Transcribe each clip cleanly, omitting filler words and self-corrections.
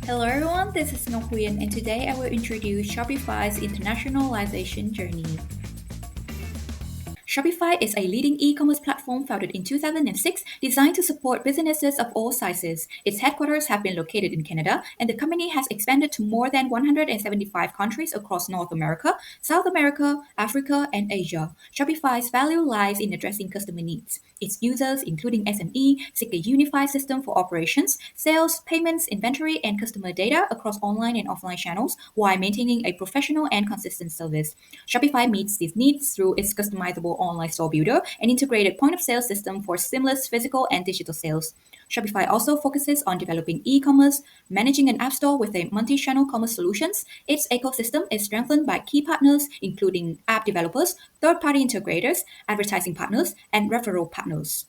Hello everyone, this is Huyen and today I will introduce Shopify's internationalization journey. Shopify is a leading e-commerce platform founded in 2006 designed to support businesses of all sizes. Its headquarters have been located in Canada, and the company has expanded to more than 175 countries across North America, South America, Africa, and Asia. Shopify's value lies in addressing customer needs. Its users, including SME, seek a unified system for operations, sales, payments, inventory, and customer data across online and offline channels while maintaining a professional and consistent service. Shopify meets these needs through its customizable online store builder and integrated point of sale system for seamless physical and digital sales. Shopify also focuses on developing e-commerce, managing an app store with a multi-channel commerce solutions. Its ecosystem is strengthened by key partners including app developers, third-party integrators, advertising partners, and referral partners.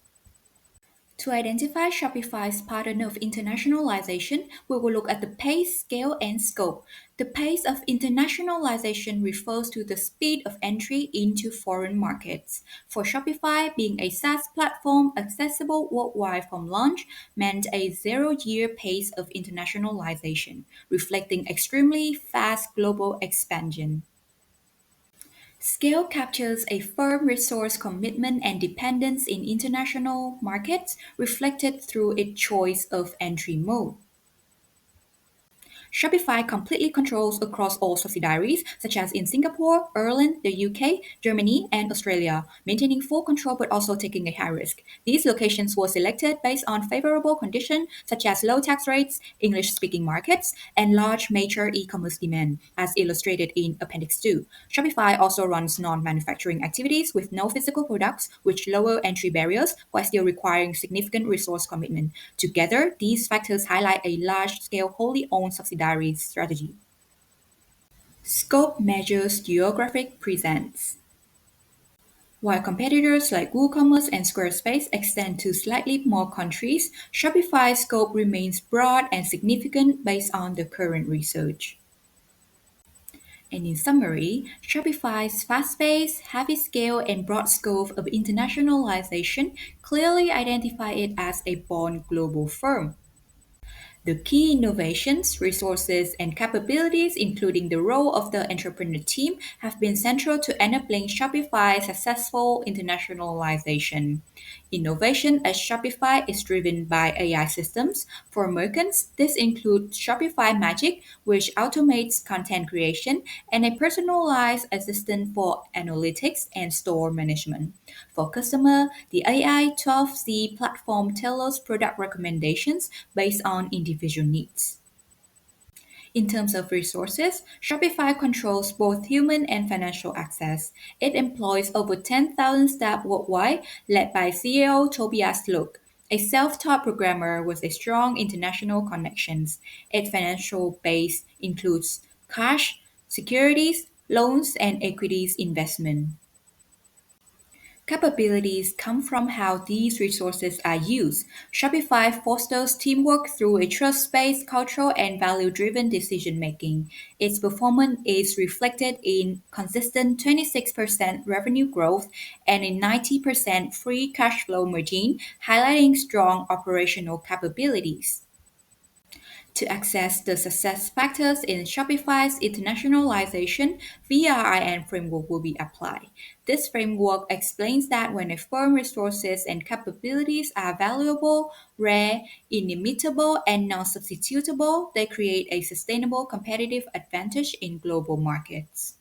To identify Shopify's pattern of internationalization, we will look at the pace, scale, and scope. The pace of internationalization refers to the speed of entry into foreign markets. For Shopify, being a SaaS platform accessible worldwide from launch meant a 0-year pace of internationalization, reflecting extremely fast global expansion. Scale captures a firm resource commitment and dependence in international markets, reflected through its choice of entry mode. Shopify completely controls across all subsidiaries, such as in Singapore, Ireland, the UK, Germany, and Australia, maintaining full control but also taking a high risk. These locations were selected based on favorable conditions such as low tax rates, English-speaking markets, and large major e-commerce demand, as illustrated in Appendix 2. Shopify also runs non-manufacturing activities with no physical products, which lower entry barriers while still requiring significant resource commitment. Together, these factors highlight a large-scale wholly owned subsidiary strategy. Scope measures geographic presence. While competitors like WooCommerce and Squarespace extend to slightly more countries, Shopify's scope remains broad and significant based on the current research. And in summary, Shopify's fast-paced, heavy scale, and broad scope of internationalization clearly identify it as a born global firm. The key innovations, resources, and capabilities, including the role of the entrepreneur team, have been central to enabling Shopify's successful internationalization. Innovation at Shopify is driven by AI systems. For merchants, this includes Shopify Magic, which automates content creation, and a personalized assistant for analytics and store management. For customer, the AI 12C platform tailors product recommendations based on individual needs. In terms of resources, Shopify controls both human and financial access. It employs over 10,000 staff worldwide, led by CEO Tobias Luke, a self-taught programmer with a strong international connections. Its financial base includes cash, securities, loans, and equities investment. Capabilities come from how these resources are used. Shopify fosters teamwork through a trust-based culture and value-driven decision-making. Its performance is reflected in consistent 26% revenue growth and a 90% free cash flow margin, highlighting strong operational capabilities. To access the success factors in Shopify's internationalization, VRIN framework will be applied. This framework explains that when a firm's resources and capabilities are valuable, rare, inimitable, and non-substitutable, they create a sustainable competitive advantage in global markets.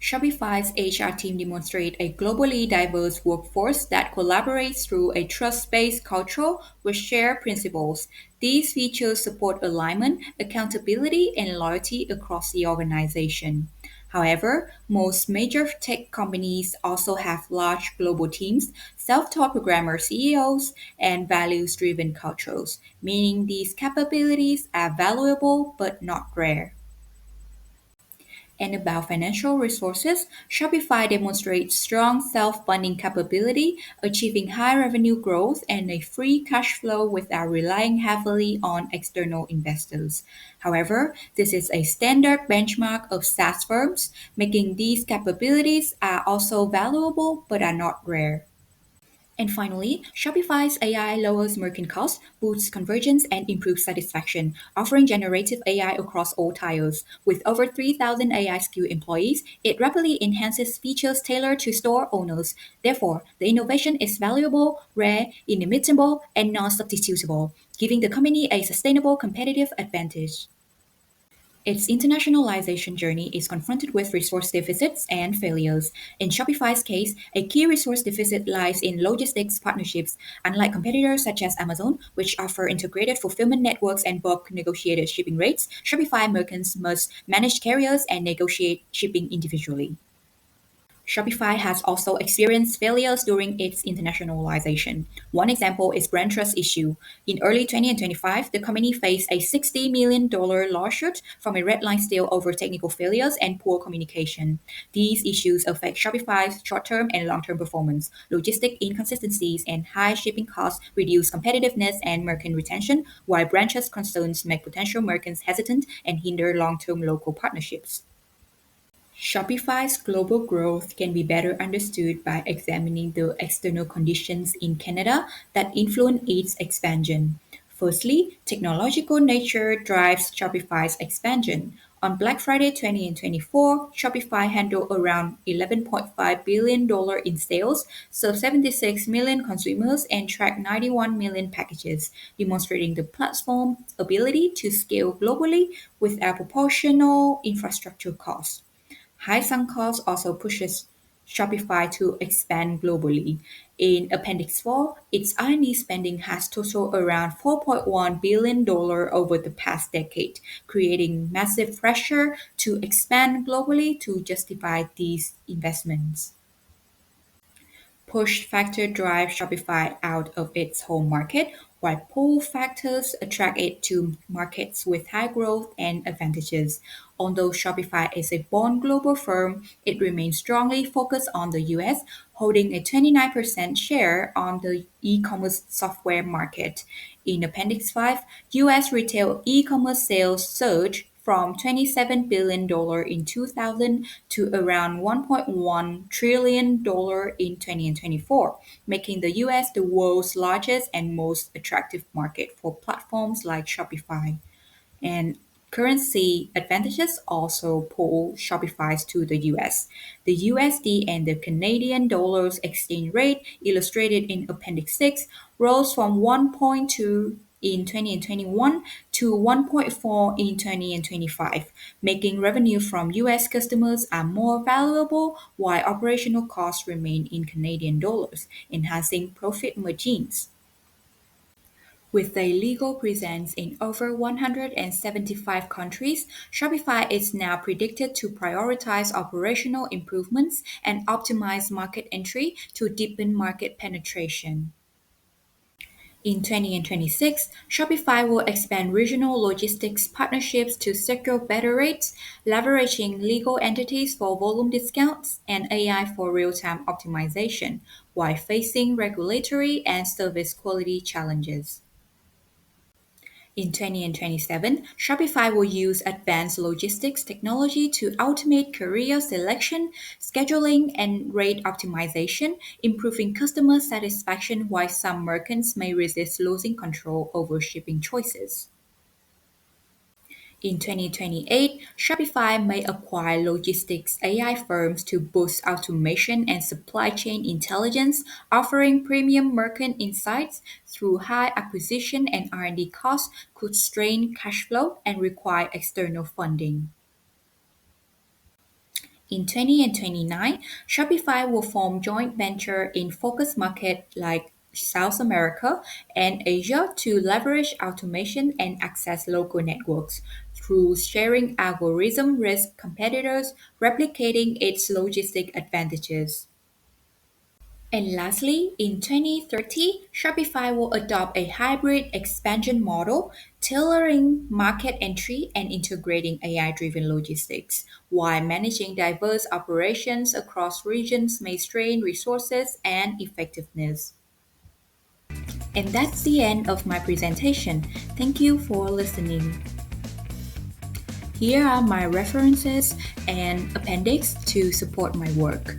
Shopify's HR team demonstrates a globally diverse workforce that collaborates through a trust-based culture with shared principles. These features support alignment, accountability, and loyalty across the organization. However, most major tech companies also have large global teams, self-taught programmer CEOs, and values-driven cultures, meaning these capabilities are valuable but not rare. And about financial resources, Shopify demonstrates strong self-funding capability, achieving high revenue growth and a free cash flow without relying heavily on external investors. However, this is a standard benchmark of SaaS firms, making these capabilities are also valuable but are not rare. And finally, Shopify's AI lowers merchant costs, boosts conversions, and improves satisfaction, offering generative AI across all tiers. With over 3,000 AI skill employees, it rapidly enhances features tailored to store owners. Therefore, the innovation is valuable, rare, inimitable, and non-substitutable, giving the company a sustainable competitive advantage. Its internationalization journey is confronted with resource deficits and failures. In Shopify's case, a key resource deficit lies in logistics partnerships. Unlike competitors such as Amazon, which offer integrated fulfillment networks and bulk negotiated shipping rates, Shopify merchants must manage carriers and negotiate shipping individually. Shopify has also experienced failures during its internationalization. One example is brand trust issue. In early 2025, the company faced a $60 million lawsuit from a red line sale over technical failures and poor communication. These issues affect Shopify's short-term and long-term performance. Logistic inconsistencies and high shipping costs reduce competitiveness and merchant retention, while brand trust concerns make potential merchants hesitant and hinder long-term local partnerships. Shopify's global growth can be better understood by examining the external conditions in Canada that influence its expansion. Firstly, technological nature drives Shopify's expansion. On Black Friday 2024, Shopify handled around $11.5 billion in sales, served 76 million consumers, and tracked 91 million packages, demonstrating the platform's ability to scale globally without proportional infrastructure costs. High sunk costs also pushes Shopify to expand globally. In Appendix 4, its R&D spending has totaled around $4.1 billion over the past decade, creating massive pressure to expand globally to justify these investments. Push factor drive Shopify out of its home market, while pull factors attract it to markets with high growth and advantages. Although Shopify is a born global firm, it remains strongly focused on the US, holding a 29% share on the e-commerce software market. In Appendix 5, US retail e-commerce sales surged from $27 billion in 2000 to around $1.1 trillion in 2024, making the US the world's largest and most attractive market for platforms like Shopify. And currency advantages also pull Shopify's to the US. The USD and the Canadian dollar's exchange rate, illustrated in Appendix 6, rose from 1.2 in 2021 to 1.4 in 2025, making revenue from US customers are more valuable while operational costs remain in Canadian dollars, enhancing profit margins. With a legal presence in over 175 countries, Shopify is now predicted to prioritize operational improvements and optimize market entry to deepen market penetration. In 2026, Shopify will expand regional logistics partnerships to secure better rates, leveraging legal entities for volume discounts and AI for real-time optimization, while facing regulatory and service quality challenges. In 2027, Shopify will use advanced logistics technology to automate courier selection, scheduling, and rate optimization, improving customer satisfaction while some merchants may resist losing control over shipping choices. In 2028, Shopify may acquire logistics AI firms to boost automation and supply chain intelligence, offering premium merchant insights through high acquisition and R&D costs could strain cash flow and require external funding. In 2029, Shopify will form joint venture in focus markets like South America and Asia to leverage automation and access local networks through sharing algorithm risk competitors, replicating its logistic advantages. And lastly, in 2030, Shopify will adopt a hybrid expansion model, tailoring market entry and integrating AI-driven logistics, while managing diverse operations across regions may strain resources and effectiveness. And that's the end of my presentation. Thank you for listening. Here are my references and appendix to support my work.